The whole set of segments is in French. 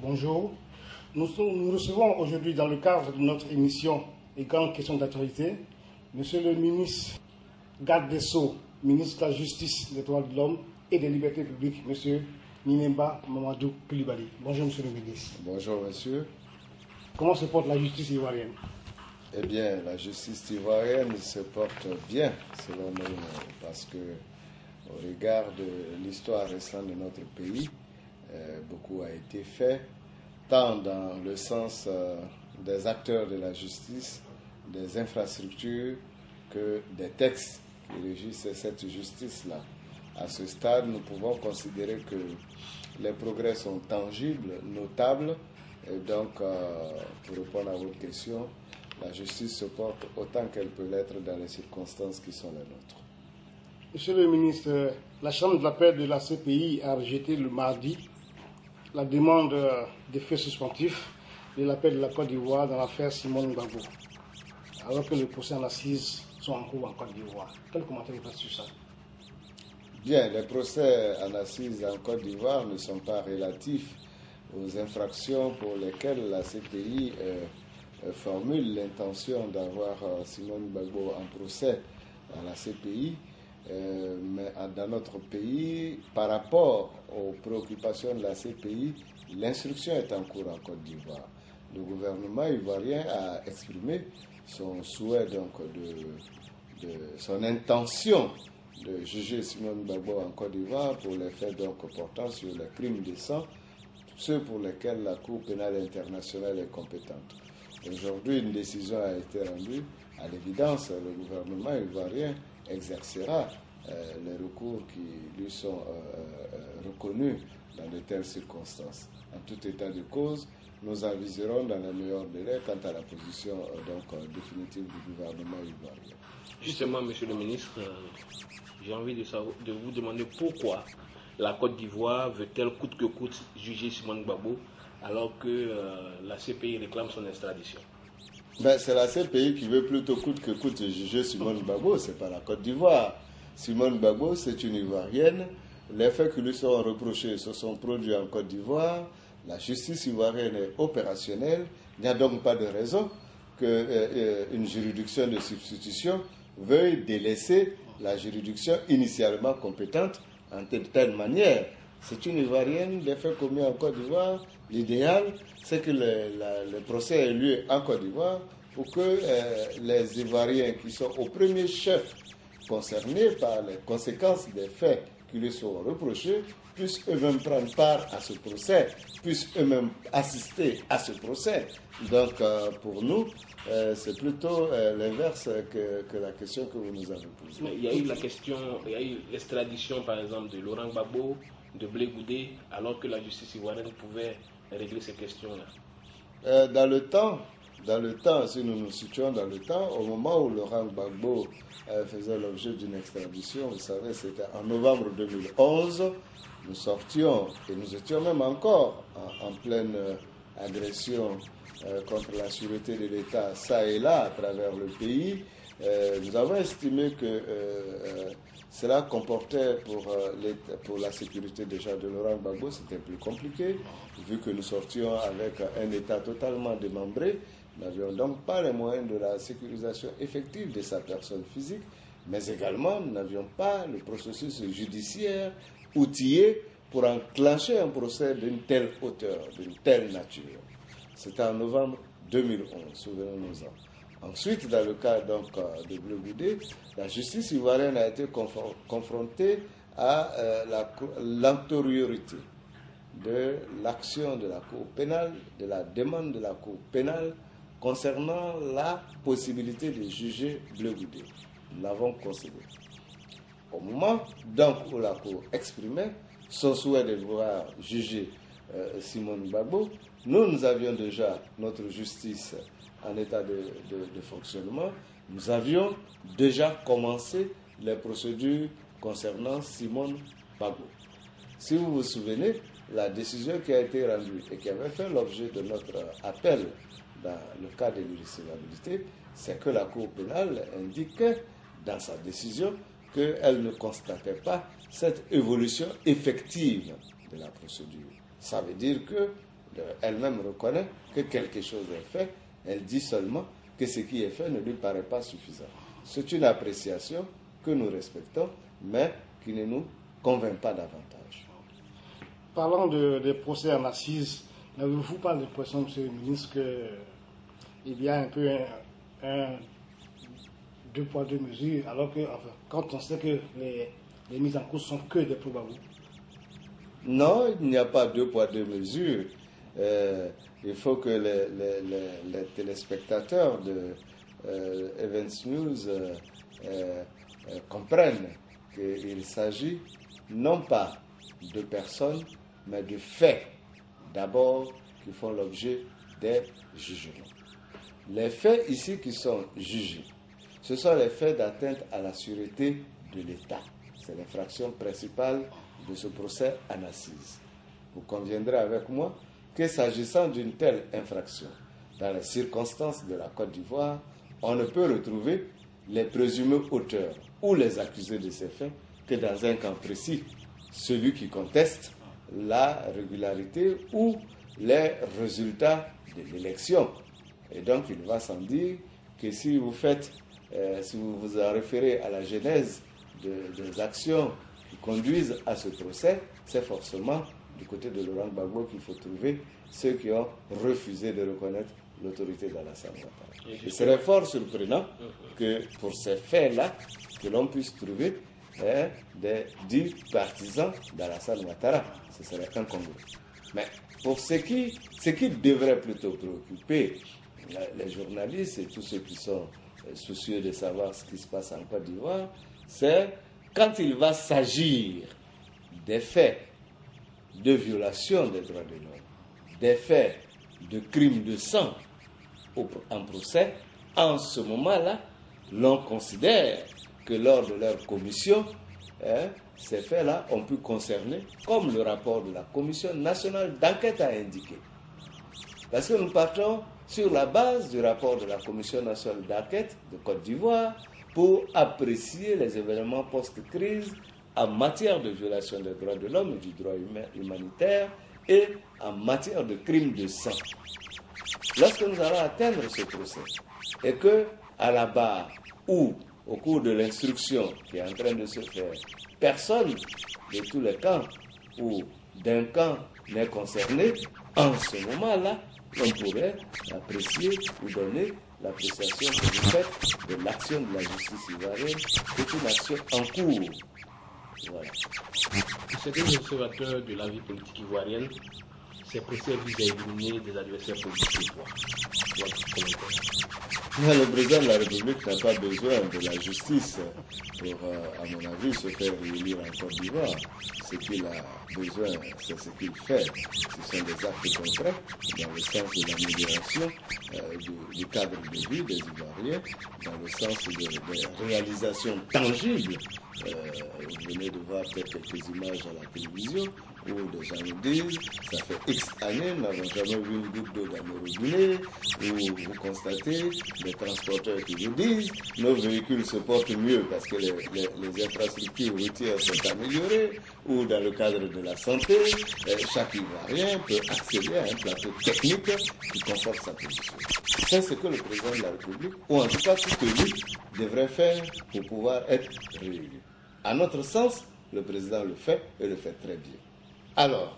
Bonjour. Nous recevons aujourd'hui dans le cadre de notre émission Les grandes questions d'actualité, Monsieur le ministre garde des Sceaux, ministre de la Justice, des droits de l'homme et des libertés publiques, Monsieur Ninemba Mamadou Coulibaly. Bonjour Monsieur le ministre. Bonjour Monsieur. Comment se porte la justice ivoirienne? Eh bien, la justice ivoirienne se porte bien, selon nous, parce que au regard de l'histoire récente de notre pays, beaucoup a été fait, tant dans le sens des acteurs de la justice, des infrastructures, que des textes qui régissent cette justice-là. À ce stade, nous pouvons considérer que les progrès sont tangibles, notables, et donc, pour répondre à votre question, la justice se porte autant qu'elle peut l'être dans les circonstances qui sont les nôtres. Monsieur le ministre, la Chambre de l'appel de la CPI a rejeté le mardi la demande des faits suspensifs de l'appel de la Côte d'Ivoire dans l'affaire Simone Gbagbo, alors que les procès en assises sont en cours en Côte d'Ivoire. Quel commentaire vous faites sur ça? Bien, les procès en assises en Côte d'Ivoire ne sont pas relatifs aux infractions pour lesquelles la CPI formule l'intention d'avoir Simone Gbagbo en procès à la CPI. Mais dans notre pays, par rapport aux préoccupations de la CPI, l'instruction est en cours en Côte d'Ivoire. Le gouvernement ivoirien a exprimé son souhait, donc, son intention de juger Simone Gbagbo en Côte d'Ivoire pour les faits donc portant sur les crimes de sang, ceux pour lesquels la Cour pénale internationale est compétente. Aujourd'hui, une décision a été rendue. À l'évidence, le gouvernement ivoirien exercera les recours qui lui sont reconnus dans de telles circonstances. En tout état de cause, nous aviserons dans les meilleurs délais quant à la position définitive du gouvernement ivoirien. Justement, Monsieur le ministre, j'ai envie de vous demander pourquoi la Côte d'Ivoire veut-elle coûte que coûte juger Simone Gbagbo alors que la CPI réclame son extradition? C'est la CPI qui veut plutôt coûte que coûte juger Simone Gbagbo, c'est pas la Côte d'Ivoire. Simone Gbagbo, c'est une Ivoirienne. Les faits qui lui sont reprochés se sont produits en Côte d'Ivoire. La justice ivoirienne est opérationnelle. Il n'y a donc pas de raison qu'une juridiction de substitution veuille délaisser la juridiction initialement compétente en telle manière. C'est une Ivoirienne, des faits commis en Côte d'Ivoire. L'idéal, c'est que le procès ait lieu en Côte d'Ivoire pour que les Ivoiriens qui sont au premier chef concernés par les conséquences des faits qui lui sont reprochés puissent eux-mêmes prendre part à ce procès, puissent eux-mêmes assister à ce procès. Donc, pour nous, c'est plutôt l'inverse que la question que vous nous avez posée. Mais il y a eu la question, il y a eu l'extradition, par exemple, de Laurent Gbagbo, de Blé Goudé, alors que la justice ivoirienne pouvait régler ces questions-là. Dans le temps, si nous nous situons dans le temps, au moment où Laurent Gbagbo faisait l'objet d'une extradition, vous savez, c'était en novembre 2011, nous sortions, et nous étions même encore en pleine agression contre la sûreté de l'État, ça et là, à travers le pays. Nous avons estimé que cela comportait pour la sécurité déjà de Laurent Gbagbo, c'était plus compliqué, vu que nous sortions avec un État totalement démembré. Nous n'avions donc pas les moyens de la sécurisation effective de sa personne physique, mais également nous n'avions pas le processus judiciaire outillé pour enclencher un procès d'une telle hauteur, d'une telle nature. C'était en novembre 2011, souvenons-nous-en. Ensuite, dans le cas donc, de Blé Goudé, la justice ivoirienne a été confrontée à l'antériorité de l'action de la Cour pénale, de la demande de la Cour pénale concernant la possibilité de juger Blé Goudé. Nous l'avons concédé. Au moment donc où la Cour exprimait son souhait de vouloir juger Simone Gbagbo, nous avions déjà notre justice en état de fonctionnement. Nous avions déjà commencé les procédures concernant Simone Gbagbo. Si vous vous souvenez, la décision qui a été rendue et qui avait fait l'objet de notre appel dans le cas de l'irrecevabilité, c'est que la Cour pénale indiquait dans sa décision qu'elle ne constatait pas cette évolution effective de la procédure. Ça veut dire que elle-même reconnaît que quelque chose est fait, elle dit seulement que ce qui est fait ne lui paraît pas suffisant. C'est une appréciation que nous respectons, mais qui ne nous convainc pas davantage. Parlant des procès en assises, n'avez-vous pas l'impression, M. le ministre, qu'il y a un peu un deux poids, deux mesures, alors que, enfin, quand on sait que les mises en cause sont que des probabos? Non, il n'y a pas deux poids, deux mesures. Il faut que les téléspectateurs de Events News comprennent qu'il s'agit non pas de personnes, mais de faits, d'abord, qui font l'objet des jugements. Les faits ici qui sont jugés, ce sont les faits d'atteinte à la sûreté de l'État. C'est l'infraction principale de ce procès en assises. Vous conviendrez avec moi que s'agissant d'une telle infraction, dans les circonstances de la Côte d'Ivoire, on ne peut retrouver les présumés auteurs ou les accusés de ces faits que dans un cas précis, celui qui conteste la régularité ou les résultats de l'élection. Et donc il va sans dire que si vous vous en référez à la genèse des actions qui conduisent à ce procès, c'est forcément du côté de Laurent Gbagbo qu'il faut trouver ceux qui ont refusé de reconnaître l'autorité d'Alassane Ouattara. Il serait fort surprenant que pour ces faits-là, que l'on puisse trouver des dits partisans d'Alassane Ouattara. Ce serait incongru. Mais pour ce qui devrait plutôt préoccuper les journalistes et tous ceux qui sont soucieux de savoir ce qui se passe en Côte d'Ivoire, c'est quand il va s'agir des faits de violation des droits de l'homme, des faits de crimes de sang en procès, en ce moment-là, l'on considère que lors de leur commission, ces faits-là ont pu concerner, comme le rapport de la Commission nationale d'enquête a indiqué. Parce que nous partons sur la base du rapport de la Commission nationale d'enquête de Côte d'Ivoire pour apprécier les événements post-crise en matière de violation des droits de l'homme et du droit humanitaire et en matière de crimes de sang. Lorsque nous allons atteindre ce procès et que à la barre ou au cours de l'instruction qui est en train de se faire, personne de tous les camps ou d'un camp n'est concerné, en ce moment-là, on pourrait apprécier ou donner l'appréciation que vous faites de l'action de la justice ivoirienne, c'est une action en cours. Voilà. C'est un observateur de la vie politique ivoirienne. Ces procès visent à éliminer des adversaires politiques. Le président de la République n'a pas besoin de la justice pour, à mon avis, se faire réélire en Côte d'Ivoire. Ce qu'il a besoin, c'est ce qu'il fait. Ce sont des actes concrets dans le sens de l'amélioration du cadre de vie des Ivoiriens, dans le sens des réalisations tangibles. Vous venez de voir peut-être quelques images à la télévision où des gens nous disent ça fait X années, nous n'avons jamais vu une goutte d'eau dans nos robinets, où vous constatez les transporteurs qui vous disent nos véhicules se portent mieux parce que les infrastructures routières sont améliorées, ou dans le cadre de la santé, chaque Ivoirien peut accéder à un plateau technique qui conforte sa position. C'est ce que le président de la République, ou en tout cas tout élu, devrait faire pour pouvoir être réélu. À notre sens, le président le fait et le fait très bien. Alors,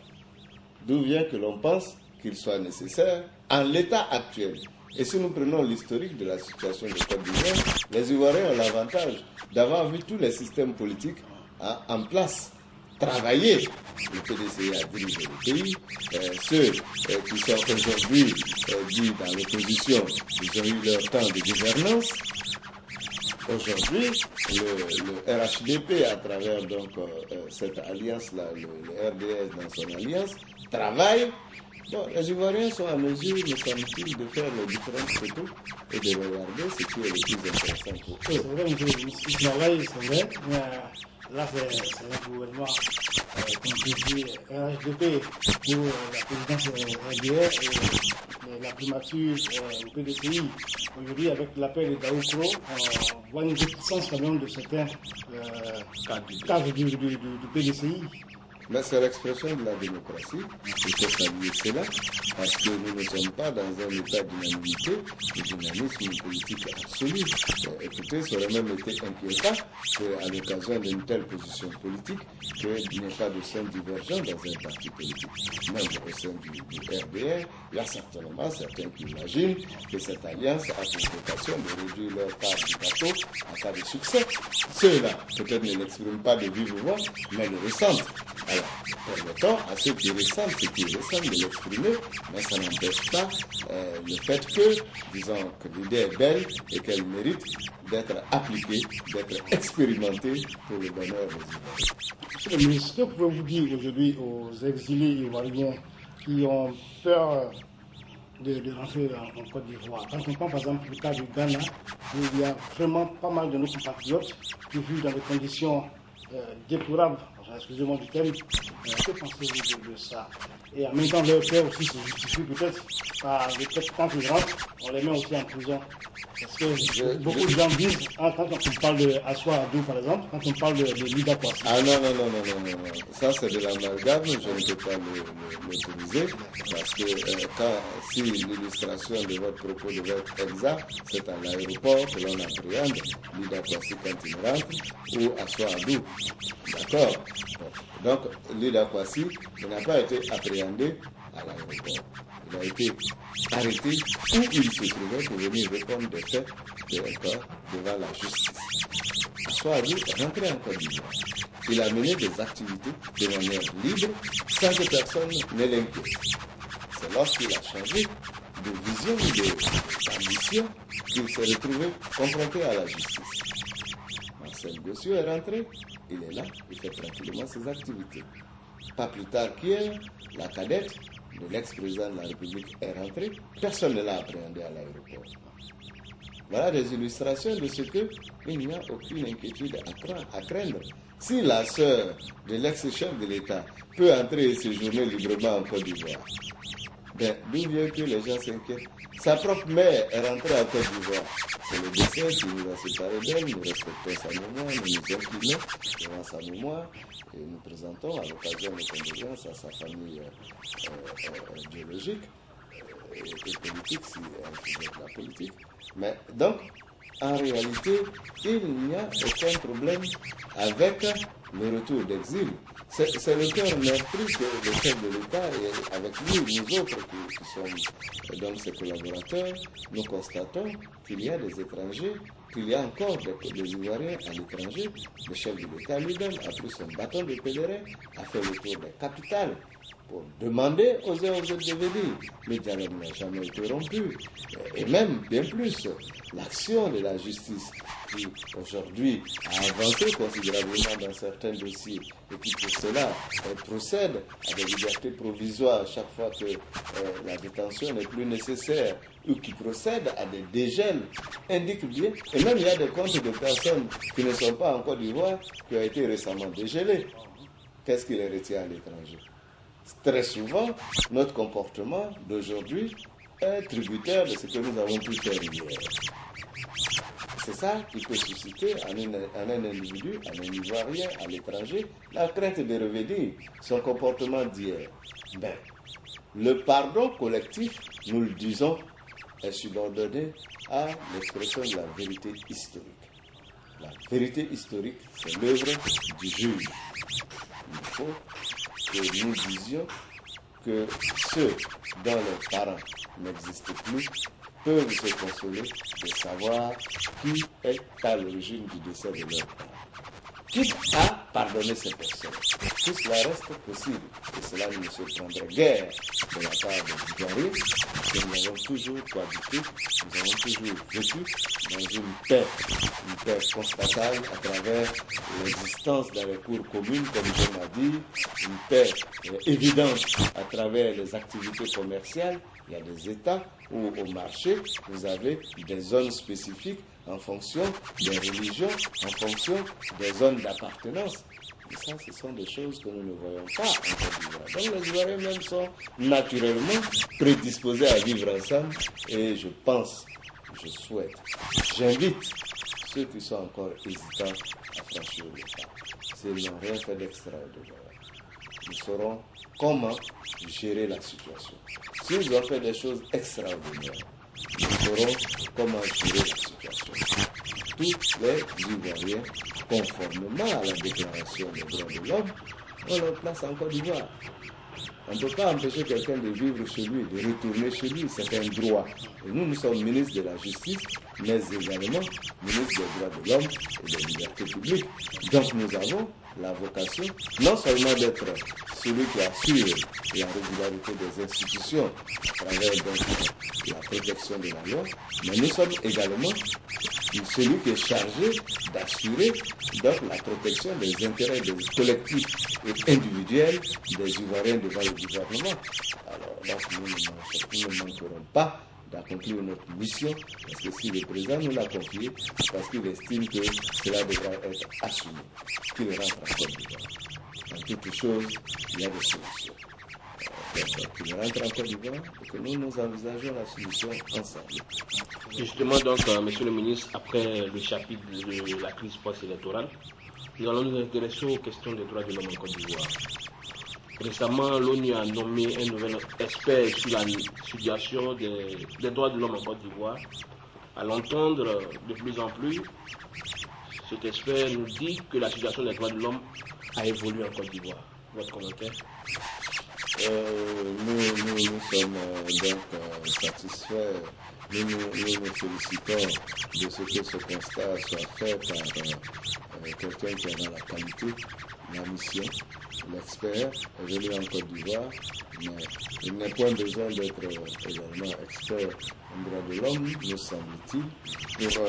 d'où vient que l'on pense qu'il soit nécessaire, en l'état actuel, et si nous prenons l'historique de la situation de Côte d'Ivoire, les Ivoiriens ont l'avantage d'avoir vu tous les systèmes politiques en place, travailler. Le PDCI a dirigé le pays. Ceux qui sont aujourd'hui dits dans l'opposition, ils ont eu leur temps de gouvernance. Aujourd'hui, le RHDP, à travers donc cette alliance-là, le RDS dans son alliance, travaille. Bon, les Ivoiriens sont en mesure, me semble-t-il, de faire les différentes photos et de regarder ce qui est le plus intéressant pour eux. C'est vrai, ils travaillent, c'est vrai, mais là, c'est un gouvernement, comme je dis, RHDP pour la présidence RDR et la primature au PDCI. Aujourd'hui, avec l'appel de Daoukro, on voit une réticence quand même de certains cadres du PDCI. Mais c'est l'expression de la démocratie. Il faut saluer cela, parce que nous ne sommes pas dans un état d'unanimité, de dynamisme politique absolu. Écoutez, ça aurait même été inquiétant qu'à l'occasion d'une telle position politique, qu'il n'y ait pas de sein divergent dans un parti politique. Même au sein du RDR, il y a certainement certains qui imaginent que cette alliance a pour vocation de réduire leur part du gâteau en cas de succès. Ceux-là, peut-être ne l'expriment pas de vive voix, mais le ressentent. Alors, permettons à ceux qui ressentent ce qui ressentent de l'exprimer, mais ça n'empêche pas le fait que, disons, que l'idée est belle et qu'elle mérite d'être appliquée, d'être expérimentée pour le bonheur des Ivoiriens. Monsieur le ministre, que pouvez-vous dire aujourd'hui aux exilés ivoiriens qui ont peur de rentrer en Côte d'Ivoire? Quand on prend par exemple le cas du Ghana, où il y a vraiment pas mal de nos compatriotes qui vivent dans des conditions déplorables, excusez-moi du terme, que pensez-vous de ça? Et en même temps, leur père aussi se justifie peut-être par le fait que quand ils rentrent, on les met aussi en prison. Parce que beaucoup de gens disent, quand on parle de Assoua Adou par exemple, quand on parle de Lida Kwasi. Ah non. Ça c'est de l'amalgame, je ne peux pas l'autoriser, parce que si l'illustration de votre propos devait être exacte, c'est à l'aéroport que l'on appréhende Lida Kwasi quand il rentre, ou Assoua Adou. D'accord? Donc, Lida Kwasi n'a pas été appréhendé à l'aéroport. Il a été arrêté où il se trouvait pour venir répondre des faits de record devant la justice. Assoua Adou est rentré en Côte d'Ivoire. Il a mené des activités de manière libre, sans que personne ne l'inquiète. C'est lorsqu'il a changé de vision, d'ambition, qu'il s'est retrouvé confronté à la justice. Marcel Gossio est rentré, il est là, il fait tranquillement ses activités. Pas plus tard qu'hier, la cadette de l'ex-président de la République est rentrée, personne ne l'a appréhendé à l'aéroport. Voilà des illustrations de ce qu'il n'y a aucune inquiétude à craindre. Si la sœur de l'ex-chef de l'État peut entrer et séjourner librement en Côte d'Ivoire, d'où vient que les gens s'inquiètent? Sa propre mère est rentrée en Côte d'Ivoire. C'est le décès qui nous a séparés d'elle. Nous respectons sa mémoire, nous nous inclinons devant sa mémoire et nous présentons à l'occasion de condoléances à sa famille biologique et politique, si elle pouvait être la politique. Mais donc, en réalité, il n'y a aucun problème avec le retour d'exil. C'est le cœur meurtri que le chef de l'État et avec lui, nous autres qui sommes donc ses collaborateurs, nous constatons qu'il y a des étrangers, qu'il y a encore des Ivoiriens à l'étranger. Le chef de l'État lui-même a pris son bâton de pèlerin, a fait le tour des capitales pour demander aux uns aux autres de venir. Le dialogue n'a jamais été rompu. Et même, bien plus, l'action de la justice qui, aujourd'hui, a avancé considérablement dans certains dossiers et qui, pour cela, procède à des libertés provisoires chaque fois que la détention n'est plus nécessaire ou qui procède à des dégels, indique bien. Et même, il y a des comptes de personnes qui ne sont pas en Côte d'Ivoire qui ont été récemment dégelés. Qu'est-ce qui les retient à l'étranger? Très souvent, notre comportement d'aujourd'hui est tributaire de ce que nous avons pu faire hier. C'est ça qui peut susciter en un individu, en un Ivoirien, à l'étranger, la crainte de revenir son comportement d'hier. Le pardon collectif, nous le disons, est subordonné à l'expression de la vérité historique. La vérité historique, c'est l'œuvre du juge. Il faut que nous disions que ceux dont les parents n'existent plus peuvent se consoler de savoir qui est à l'origine du décès de leur parents. Quitte à pardonner ces personnes. Tout cela reste possible. Et cela ne se prendrait guère de la part des Ivoiriens, que nous avons toujours cohabité, nous avons toujours vécu dans une paix constatable à travers l'existence dans les cours communes, comme je l'ai dit, une paix évidente à travers les activités commerciales. Il y a des États où au marché, vous avez des zones spécifiques en fonction des religions, en fonction des zones d'appartenance. Et ça, ce sont des choses que nous ne voyons pas en Côte d'Ivoire. Donc les Ivoiriens même sont naturellement prédisposés à vivre ensemble et je pense, je souhaite, j'invite ceux qui sont encore hésitants à franchir le pas. S'ils n'ont rien fait d'extraordinaire. nous saurons comment gérer la situation. S'ils ont fait des choses extraordinaires, nous saurons comment gérer la situation. Tous les Ivoiriens, conformément à la Déclaration des droits de l'homme, ont leur place en Côte d'Ivoire. On ne peut pas empêcher quelqu'un de vivre chez lui, de retourner chez lui, c'est un droit. Et nous sommes ministres de la Justice, mais également ministres des droits de l'homme et des libertés publiques. Donc nous avons la vocation non seulement d'être celui qui assure la régularité des institutions à travers donc la protection de la loi, mais nous sommes également celui qui est chargé d'assurer donc la protection des intérêts des collectifs et individuels des Ivoiriens devant le gouvernement. Alors donc nous ne manquerons pas d'accomplir notre mission, parce que si le président nous l'a confié, c'est parce qu'il estime que cela devra être assumé, qu'il rentre en Côte d'Ivoire. En toute chose, il y a des solutions. Qu'il rentre en Côte d'Ivoire et que nous envisageons la solution ensemble. Justement, donc, monsieur le ministre, après le chapitre de la crise post-électorale, nous allons nous intéresser aux questions des droits de l'homme en Côte d'Ivoire. Récemment, l'ONU a nommé un nouvel expert sur la situation des droits de l'homme en Côte d'Ivoire. À l'entendre de plus en plus, cet expert nous dit que la situation des droits de l'homme a évolué en Côte d'Ivoire. Votre commentaire? Nous sommes donc satisfaits. Nous nous félicitons de ce que ce constat soit fait par quelqu'un qui a dans la qualité la mission, l'expert est venu en Côte d'Ivoire, mais il n'est point besoin d'être également expert en droit de l'homme, nous semble-t-il, pour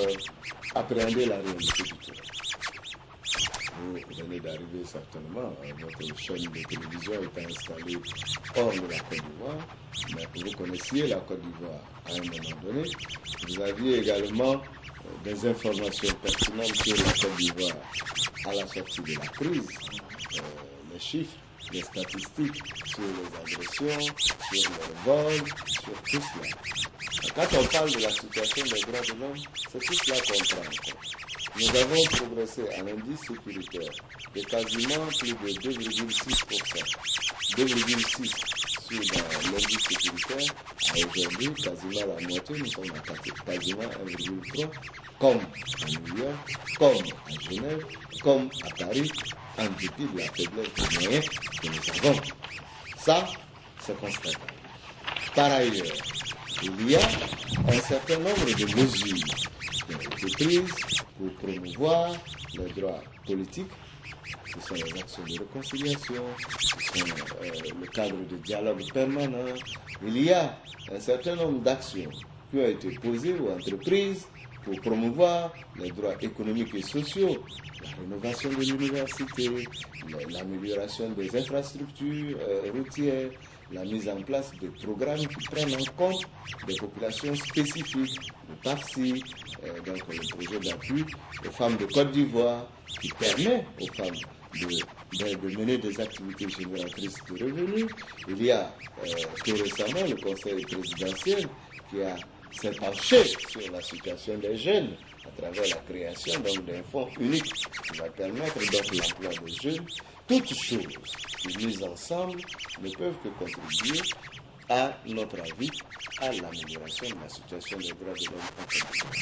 appréhender la réalité du terrain. Vous venez d'arriver certainement, votre chaîne de télévision est installée hors de la Côte d'Ivoire, mais que vous connaissiez la Côte d'Ivoire à un moment donné. Vous aviez également des informations pertinentes sur la Côte d'Ivoire à la sortie de la crise, les chiffres, les statistiques sur les agressions, sur les vols, sur tout cela. Quand on parle de la situation des droits de l'homme, c'est tout cela qu'on prend en compte. Nous avons progressé à l'indice sécuritaire de quasiment plus de 2,6%. 2,6 sur l'indice sécuritaire, à aujourd'hui, quasiment la moitié, nous sommes à quasiment 1,3, comme à New York, comme à Genève, comme à Paris, en dépit de la faiblesse des moyens que nous avons. Ça, c'est constatable. Par ailleurs, il y a un certain nombre de mesures qui ont été prises pour promouvoir les droits politiques. Ce sont les actions de réconciliation, ce sont le cadre de dialogue permanent. Il y a un certain nombre d'actions qui ont été posées ou entreprises pour promouvoir les droits économiques et sociaux, la rénovation de l'université, l'amélioration des infrastructures routières, la mise en place de programmes qui prennent en compte des populations spécifiques, le PAPSI, donc le projet d'appui aux femmes de Côte d'Ivoire, qui permet aux femmes de mener des activités génératrices de revenus. Il y a tout récemment le Conseil présidentiel qui s'est penché sur la situation des jeunes à travers la création d'un fonds unique qui va permettre donc l'emploi des jeunes. Toutes choses qui mises ensemble ne peuvent que contribuer, à notre avis, à l'amélioration de la situation des droits de l'homme en Côte d'Ivoire.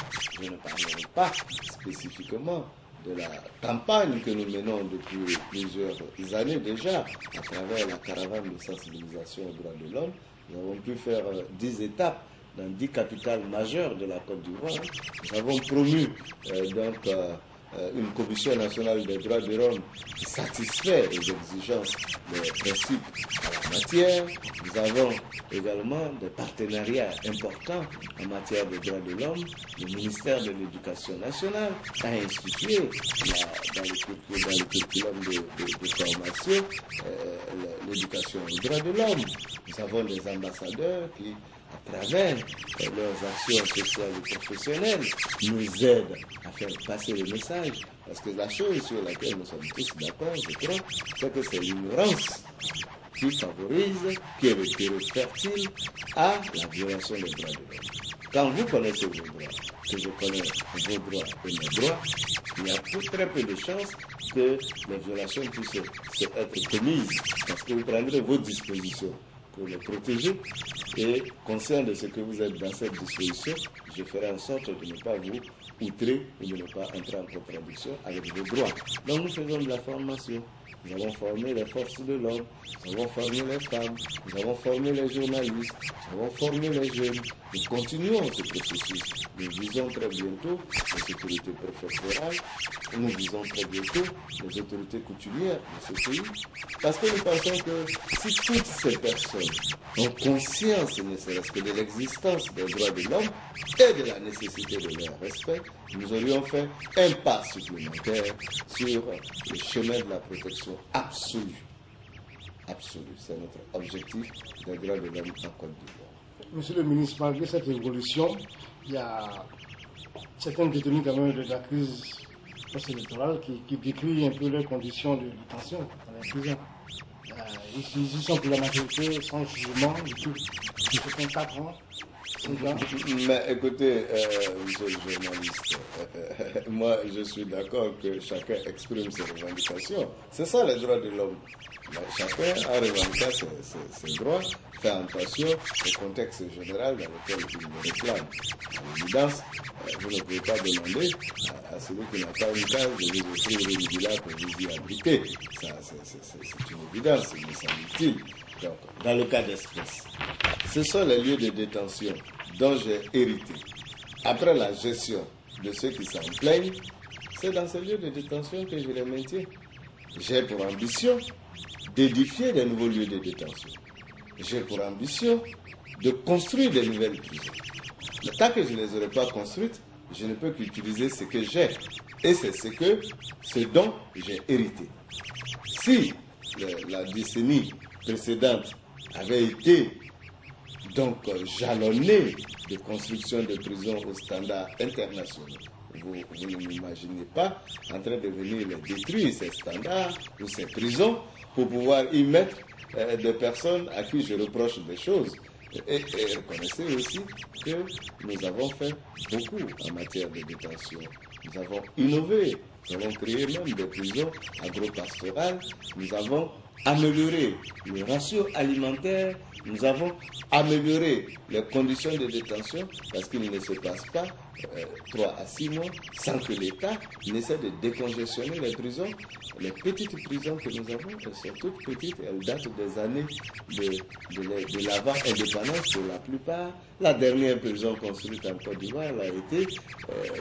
Je ne parlerai pas spécifiquement de la campagne que nous menons depuis plusieurs années déjà, à travers la caravane de sensibilisation aux droits de l'homme. Nous avons pu faire 10 étapes dans 10 capitales majeures de la Côte d'Ivoire. Nous avons promu une commission nationale des droits de l'homme qui satisfait les exigences des principes en la matière. Nous avons également des partenariats importants en matière de droits de l'homme. Le ministère de l'Éducation nationale a institué dans le curriculum de formation l'éducation aux droits de l'homme. Nous avons des ambassadeurs qui, à travers leurs actions sociales et professionnelles, nous aident à faire passer le message. Parce que la chose sur laquelle nous sommes tous d'accord, je crois, c'est que c'est l'ignorance qui favorise, qui est fertile à la violation des droits de l'homme. Quand vous connaissez vos droits, que je connais vos droits et mes droits, il y a très peu de chances que les violations puissent être commises, parce que vous prendrez vos dispositions pour les protéger, et conscient de ce que vous êtes dans cette disposition, je ferai en sorte de ne pas vous outrer et de ne pas entrer en contradiction avec vos droits. Donc nous faisons de la formation. Nous avons formé les forces de l'ordre, nous avons formé les femmes, nous avons formé les journalistes, nous avons formé les jeunes. Nous continuons ce processus. Nous visons très bientôt les autorités préfectorales, nous visons très bientôt les autorités coutumières de ce pays. Parce que nous pensons que si toutes ces personnes ont conscience, ne serait-ce que de l'existence des droits de l'homme et de la nécessité de leur respect, nous aurions fait un pas supplémentaire sur le chemin de la protection absolue. Absolue, c'est notre objectif des droits de l'homme en Côte d'Ivoire. Monsieur le ministre, malgré cette évolution, il y a certains détenus quand même de la crise post-électorale qui décrivent un peu leurs conditions de détention dans les prisons. Ils sont pour la majorité sans jugement du tout. Ils font 4 ans. Mais écoutez, monsieur le journaliste, moi je suis d'accord que chacun exprime ses revendications. C'est ça les droits de l'homme. Chacun a revendiqué ses droits, fait attention au contexte général dans lequel il le réclame. À l'évidence, vous ne pouvez pas demander à celui qui n'a pas une case de vous offrir une villa pour vous y abriter. Ça, c'est une évidence, il me semble-t-il. Donc, dans le cas d'espèce, ce sont les lieux de détention dont j'ai hérité. Après la gestion de ceux qui s'en plaignent, c'est dans ces lieux de détention que je les maintiens. J'ai pour ambition d'édifier de nouveaux lieux de détention. J'ai pour ambition de construire de nouvelles prisons. Mais tant que je ne les aurai pas construites, je ne peux qu'utiliser ce que j'ai. Et c'est ce dont j'ai hérité. Si la décennie précédente avait été donc jalonnée de construction de prisons aux standards internationaux, vous ne m'imaginez pas en train de venir les détruire, ces standards ou ces prisons, pour pouvoir y mettre des personnes à qui je reproche des choses. Et reconnaissez aussi que nous avons fait beaucoup en matière de détention. Nous avons innové, nous avons créé même des prisons agro-pastorales, nous avons amélioré le ratio alimentaire, nous avons amélioré les conditions de détention, parce qu'il ne se passe pas 3 à 6 mois sans que l'État n'essaie de décongestionner les prisons. Les petites prisons que nous avons, elles sont toutes petites, elles datent des années de l'avant-indépendance pour la plupart. La dernière prison construite en Côte d'Ivoire, elle a été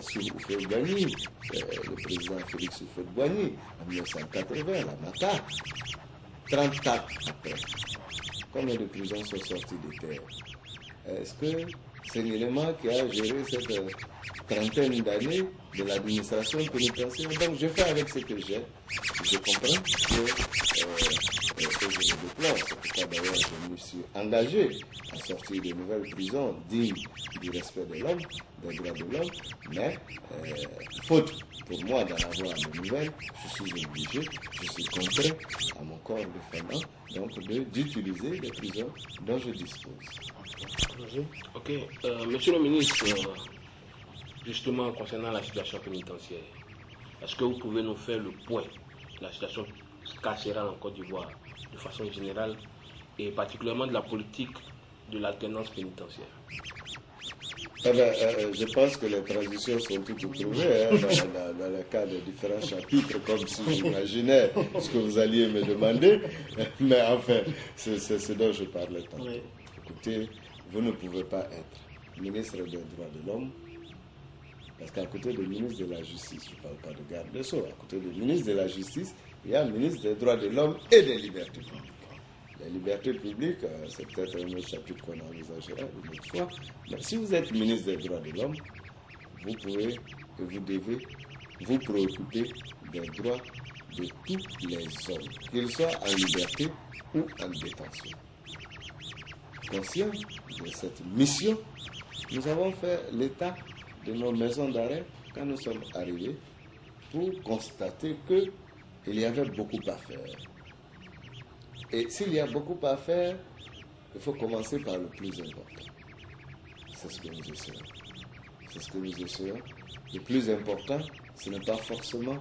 sous Houphouët-Boigny, le président Félix Houphouët-Boigny, en 1980, la Mata. 30 ans après, combien de prisons sont sorties de terre? Est-ce que c'est un élément qui a géré cette trentaine d'années de l'administration pénitentiaire? Donc je fais avec ce que j'ai. Je comprends que je me déplore. C'est pourquoi d'ailleurs je me suis engagé à sortir de nouvelles prisons dignes du respect de l'homme, des droits de l'homme, mais faute pour moi d'en avoir de nouvelles, je suis obligé, je suis contraint à mon corps défendant, donc d'utiliser les prisons dont je dispose. Ok, monsieur le ministre, justement concernant la situation pénitentiaire, est-ce que vous pouvez nous faire le point de la situation carcérale en Côte d'Ivoire de façon générale et particulièrement de la politique de l'alternance pénitentiaire? Je pense que les transitions sont toutes trouvées dans le cas de différents chapitres, comme si j'imaginais ce que vous alliez me demander. Mais enfin, c'est ce dont je parlais tantôt. Oui. Écoutez, vous ne pouvez pas être ministre des droits de l'homme, parce qu'à côté du ministre de la Justice, je ne parle pas de garde des Sceaux, à côté du ministre de la Justice, il y a le ministre des droits de l'homme et des libertés publiques. Les libertés publiques, c'est peut-être un autre chapitre qu'on envisagera une autre fois. Mais si vous êtes ministre des droits de l'homme, vous pouvez et vous devez vous préoccuper des droits de tous les hommes, qu'ils soient en liberté ou en détention. Conscient de cette mission, nous avons fait l'état de nos maisons d'arrêt quand nous sommes arrivés pour constater qu'il y avait beaucoup à faire. Et s'il y a beaucoup à faire, il faut commencer par le plus important. C'est ce que nous essayons. C'est ce que nous essayons. Le plus important, ce n'est pas forcément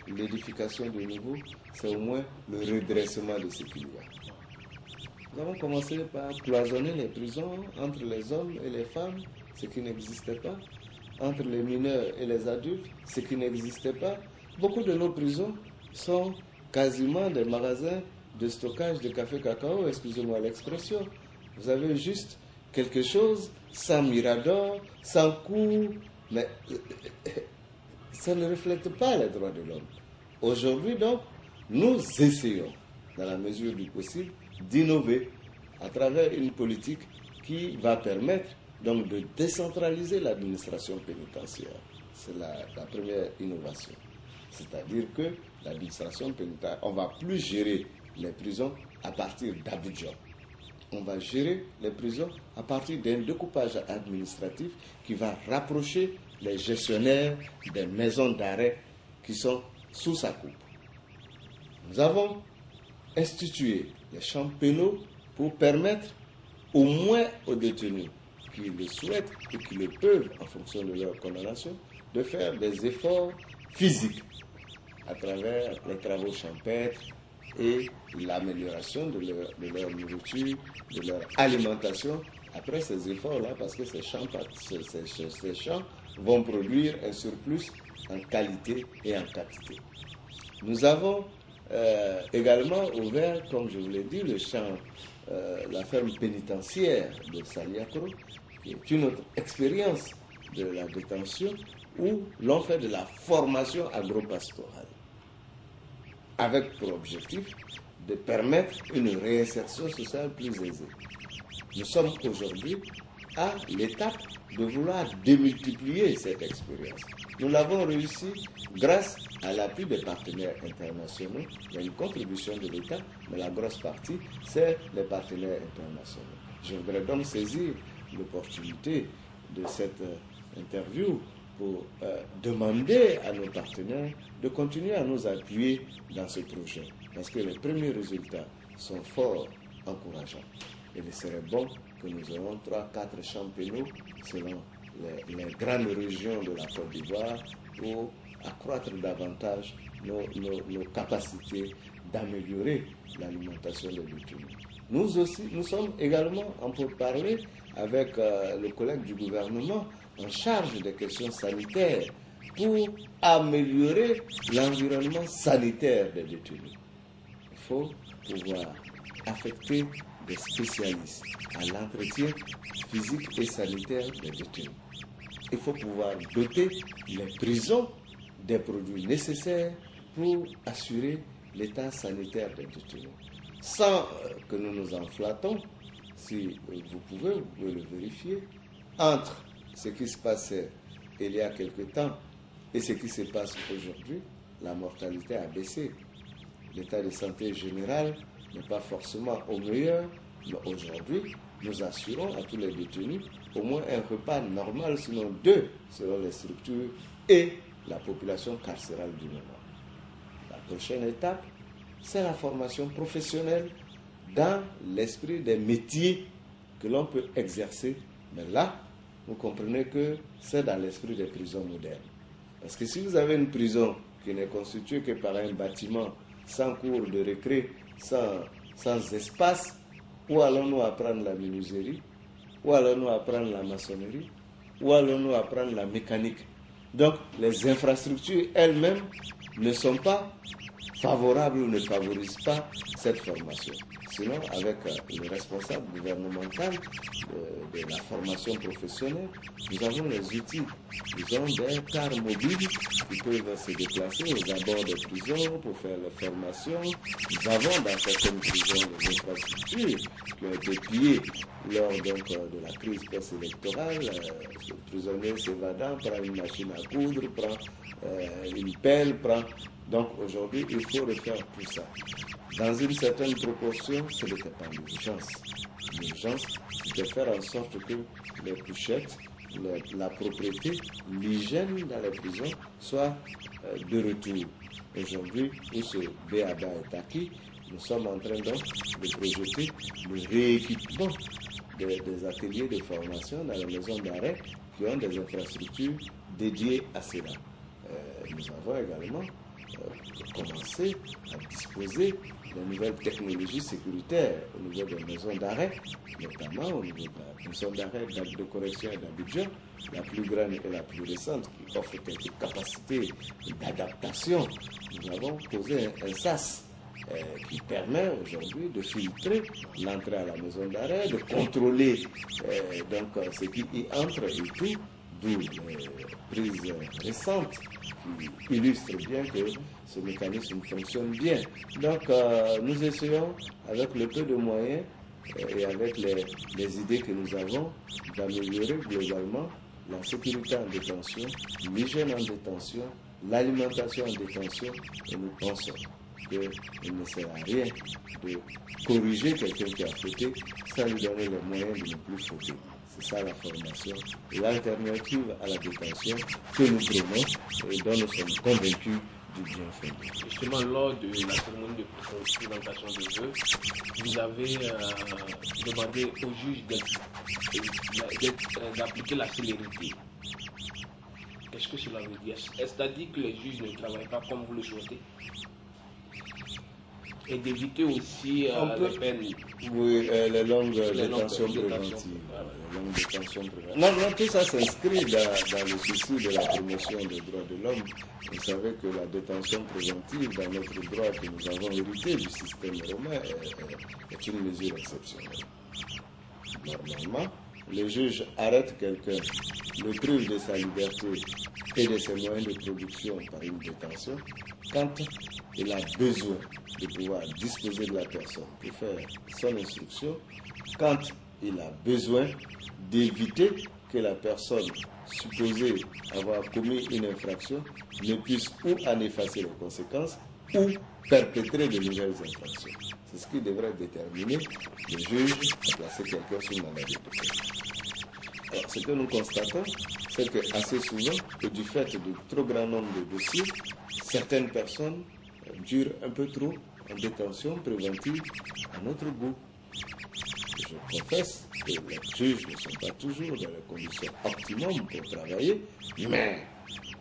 l'édification de nouveau, c'est au moins le redressement de ce qu'il y a. Nous avons commencé par cloisonner les prisons entre les hommes et les femmes, ce qui n'existait pas, entre les mineurs et les adultes, ce qui n'existait pas. Beaucoup de nos prisons sont quasiment des magasins de stockage de café cacao, excusez-moi l'expression. Vous avez juste quelque chose sans mirador, sans cours, mais ça ne reflète pas les droits de l'homme. Aujourd'hui, donc, nous essayons, dans la mesure du possible, d'innover à travers une politique qui va permettre donc de décentraliser l'administration pénitentiaire. C'est la première innovation. C'est-à-dire que l'administration pénitentiaire, on ne va plus gérer les prisons à partir d'Abidjan. On va gérer les prisons à partir d'un découpage administratif qui va rapprocher les gestionnaires des maisons d'arrêt qui sont sous sa coupe. Nous avons institué les champs pénaux pour permettre au moins aux détenus qui le souhaitent et qui le peuvent en fonction de leur condamnation de faire des efforts physiques à travers les travaux champêtres et l'amélioration de leur nourriture, de leur alimentation après ces efforts-là, parce que ces champs vont produire un surplus en qualité et en quantité. Nous avons également ouvert, comme je vous l'ai dit, le champ, la ferme pénitentiaire de Saliakro, qui est une autre expérience de la détention où l'on fait de la formation agro-pastorale, avec pour objectif de permettre une réinsertion sociale plus aisée. Nous sommes aujourd'hui à l'étape de vouloir démultiplier cette expérience. Nous l'avons réussi grâce à l'appui des partenaires internationaux. Il y a une contribution de l'État, mais la grosse partie, c'est les partenaires internationaux. Je voudrais donc saisir l'opportunité de cette interview pour demander à nos partenaires de continuer à nous appuyer dans ce projet, parce que les premiers résultats sont fort encourageants. Il serait bon que nous ayons 3-4 champs pénaux selon les grandes régions de la Côte d'Ivoire pour accroître davantage nos capacités d'améliorer l'alimentation des détenus. Nous sommes également en pourparlers avec le collègue du gouvernement en charge des questions sanitaires pour améliorer l'environnement sanitaire des détenus. Il faut pouvoir affecter des spécialistes à l'entretien physique et sanitaire des détenus. Il faut pouvoir doter les prisons des produits nécessaires pour assurer l'état sanitaire des détenus. Sans que nous nous enflattons, si vous pouvez le vérifier, entre ce qui se passait il y a quelque temps et ce qui se passe aujourd'hui, la mortalité a baissé. L'état de santé général n'est pas forcément au meilleur, mais aujourd'hui, nous assurons à tous les détenus au moins un repas normal, sinon 2, selon les structures et la population carcérale du moment. La prochaine étape, c'est la formation professionnelle dans l'esprit des métiers que l'on peut exercer. Mais là, vous comprenez que c'est dans l'esprit des prisons modernes. Parce que si vous avez une prison qui n'est constituée que par un bâtiment sans cours de récré, sans espace, où allons-nous apprendre la menuiserie? Où allons-nous apprendre la maçonnerie? Où allons-nous apprendre la mécanique? Donc, les infrastructures elles-mêmes ne sont pas favorables ou ne favorisent pas cette formation. Sinon, avec le responsable gouvernemental de la formation professionnelle, nous avons les outils. Nous avons des cars mobiles qui peuvent se déplacer aux abords des prisons pour faire la formation. Nous avons dans certaines prisons des infrastructures qui ont été pillées lors donc, de la crise post-électorale. Le prisonnier s'évadant, prend une machine à coudre, prend une pelle, Donc aujourd'hui, il faut refaire tout ça. Dans une certaine proportion, ce n'était pas l'urgence. L'urgence, c'est de faire en sorte que les couchettes, la propriété, l'hygiène dans les prisons soient de retour. Aujourd'hui, où ce B.A.B.A. est acquis, Nous sommes en train donc de projeter le rééquipement des ateliers de formation dans les maisons d'arrêt qui ont des infrastructures dédiées à cela. Nous avons également commencé à disposer de nouvelles technologies sécuritaires au niveau des maisons d'arrêt, notamment au niveau de la maison d'arrêt de correction et d'Abidjan, la plus grande et la plus récente, qui offre quelques capacités d'adaptation. Nous avons posé un SAS qui permet aujourd'hui de filtrer l'entrée à la maison d'arrêt, de contrôler donc ce qui y entre et tout, d'où les prises récentes qui illustrent bien que ce mécanisme fonctionne bien. Donc nous essayons, avec le peu de moyens et avec les idées que nous avons, d'améliorer globalement la sécurité en détention, l'hygiène en détention, l'alimentation en détention, et nous pensons qu'il ne sert à rien de corriger quelqu'un qui a fauté sans lui donner les moyens de ne plus fauter. C'est ça la formation, l'alternative à la détention que nous prenons et dont nous sommes convaincus du bienfait. Justement, lors de la cérémonie de présentation de vœux, vous avez demandé au juge d'appliquer la célérité. Qu'est-ce que cela veut dire? C'est-à-dire que les juges ne travaillent pas comme vous le souhaitez? Et d'éviter aussi les peines. Oui, les longues détentions préventives. Non, tout ça s'inscrit dans le souci de la promotion des droits de l'homme. Vous savez que la détention préventive, dans notre droit que nous avons hérité du système romain, est une mesure exceptionnelle. Normalement, le juge arrête quelqu'un, le prive de sa liberté et de ses moyens de production par une détention, quand il a besoin de pouvoir disposer de la personne pour faire son instruction, quand il a besoin d'éviter que la personne supposée avoir commis une infraction ne puisse ou en effacer les conséquences ou perpétrer de nouvelles infractions. C'est ce qui devrait déterminer le juge à placer quelqu'un sous mandat de dépôt. Alors, ce que nous constatons, c'est que assez souvent, et du fait de trop grand nombre de dossiers, certaines personnes durent un peu trop en détention préventive à notre goût. Je confesse que les juges ne sont pas toujours dans les conditions optimales pour travailler, mais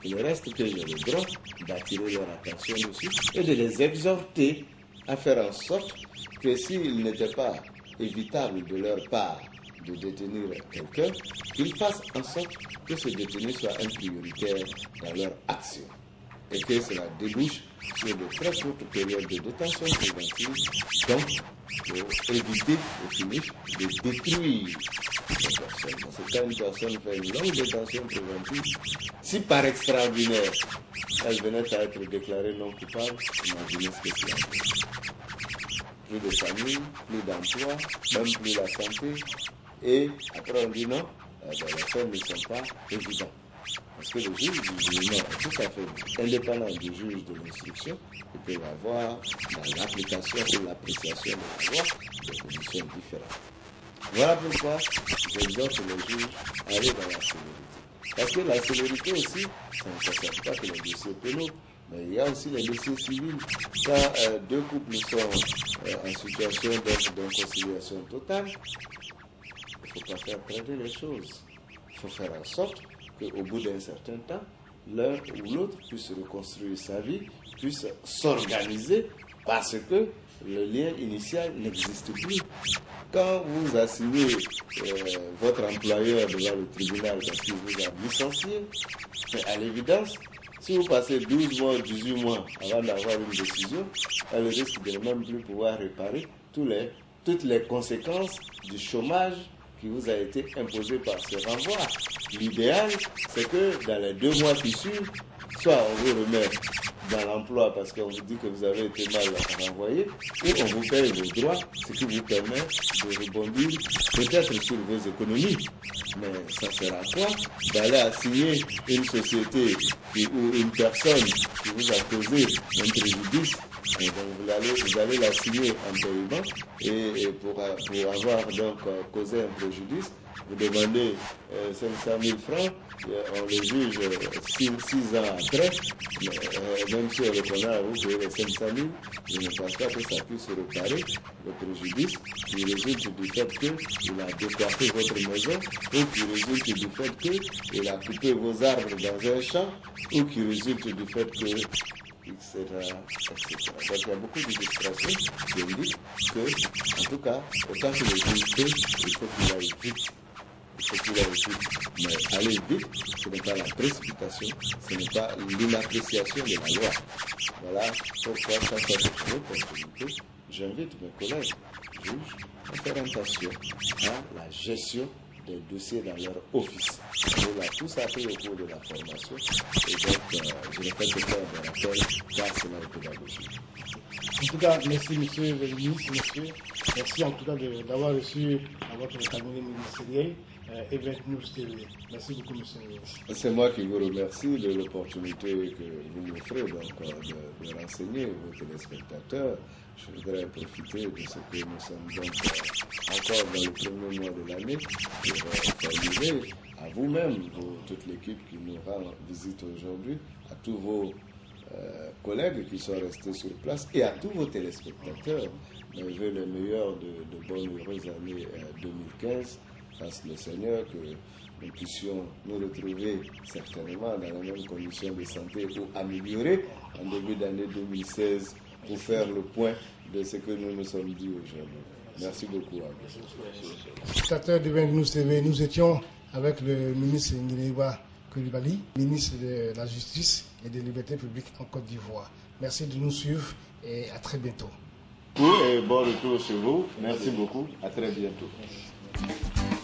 il reste que j'ai le droit d'attirer leur attention dessus et de les exhorter à faire en sorte que s'il n'était pas évitable de leur part de détenir quelqu'un, qu'ils fassent en sorte que ce détenu soit un prioritaire dans leur action et que cela débouche sur de très courtes périodes de détention préventive, donc pour éviter au finish de détruire la personne. Parce que quand une personne fait une longue détention préventive, si par extraordinaire elle venait à être déclarée non coupable, imaginez ce que cela fait. Plus de famille, plus d'emploi, même plus la santé, et après on dit non, les faits ne sont pas évidents. Parce que le juge du jugement est tout à fait indépendant du juge de l'instruction, il peut avoir dans l'application ou l'appréciation de la loi des conditions différentes. Voilà pourquoi j'exhorte les juges à aller dans la célérité. Parce que la célérité aussi, ça ne concerne pas que les dossiers pénaux, mais il y a aussi les dossiers civils. Quand deux couples sont en situation d'inconciliation totale, il ne faut pas faire traiter les choses. Il faut faire en sorte qu'au bout d'un certain temps, l'un ou l'autre puisse reconstruire sa vie, puisse s'organiser parce que le lien initial n'existe plus. Quand vous assignez votre employeur devant le tribunal parce qu'il vous a licencié, à l'évidence, si vous passez 12 mois, 18 mois avant d'avoir une décision, elle risque de ne même plus pouvoir réparer toutes les conséquences du chômage qui vous a été imposé par ce renvoi. L'idéal, c'est que dans les 2 mois qui suivent, soit on vous remet dans l'emploi parce qu'on vous dit que vous avez été mal renvoyé, ou on vous paye vos droits, ce qui vous permet de rebondir peut-être sur vos économies. Mais ça sert à quoi d'aller assigner une société ou une personne qui vous a causé un préjudice? Et donc vous allez la signer en paiement et pour avoir donc causé un préjudice, vous demandez 500 000 francs, on le juge 6 ans après, même si on reconnaît à vous payer les 500 000, je ne pense pas que ça puisse réparer le préjudice qui résulte du fait qu'il a décoiffé votre maison, ou qui résulte du fait qu'il a coupé vos arbres dans un champ, ou qui résulte du fait que etc. Donc il y a beaucoup d'illustrations qui indiquent que, en tout cas, autant que le juge fait, il faut qu'il aille vite. Il faut qu'il aille vite. Mais aller vite, ce n'est pas la précipitation, ce n'est pas l'inappréciation de la loi. Voilà pourquoi, quand ça se trouve, j'invite mes collègues juges à faire attention à la gestion des dossiers dans leur office. On a tous appris au cours de la formation et donc je ne fais que faire des rappels car cela est pédagogique. En tout cas, merci monsieur le ministre, monsieur. Merci en tout cas d'avoir reçu à votre cabinet ministériel Event News TV. Merci beaucoup monsieur le ministre. C'est moi qui vous remercie de l'opportunité que vous m'offrez de renseigner vos téléspectateurs. Je voudrais profiter de ce que nous sommes donc encore dans le premier mois de l'année pour formuler à vous-même, toute l'équipe qui nous rend visite aujourd'hui, à tous vos collègues qui sont restés sur place et à tous vos téléspectateurs. Je veux le meilleur de bonnes heureuses années 2015. Fasse le Seigneur que nous puissions nous retrouver certainement dans les mêmes conditions de santé ou améliorer en début d'année 2016 pour faire le point de ce que nous nous sommes dit aujourd'hui. Merci beaucoup à vous. Spectateurs de Event News TV, nous étions avec le ministre Nguinéba Coulibaly, ministre de la Justice et des Libertés publiques en Côte d'Ivoire. Merci de nous suivre et à très bientôt. Et bon retour chez vous. Merci beaucoup. À très bientôt. Merci.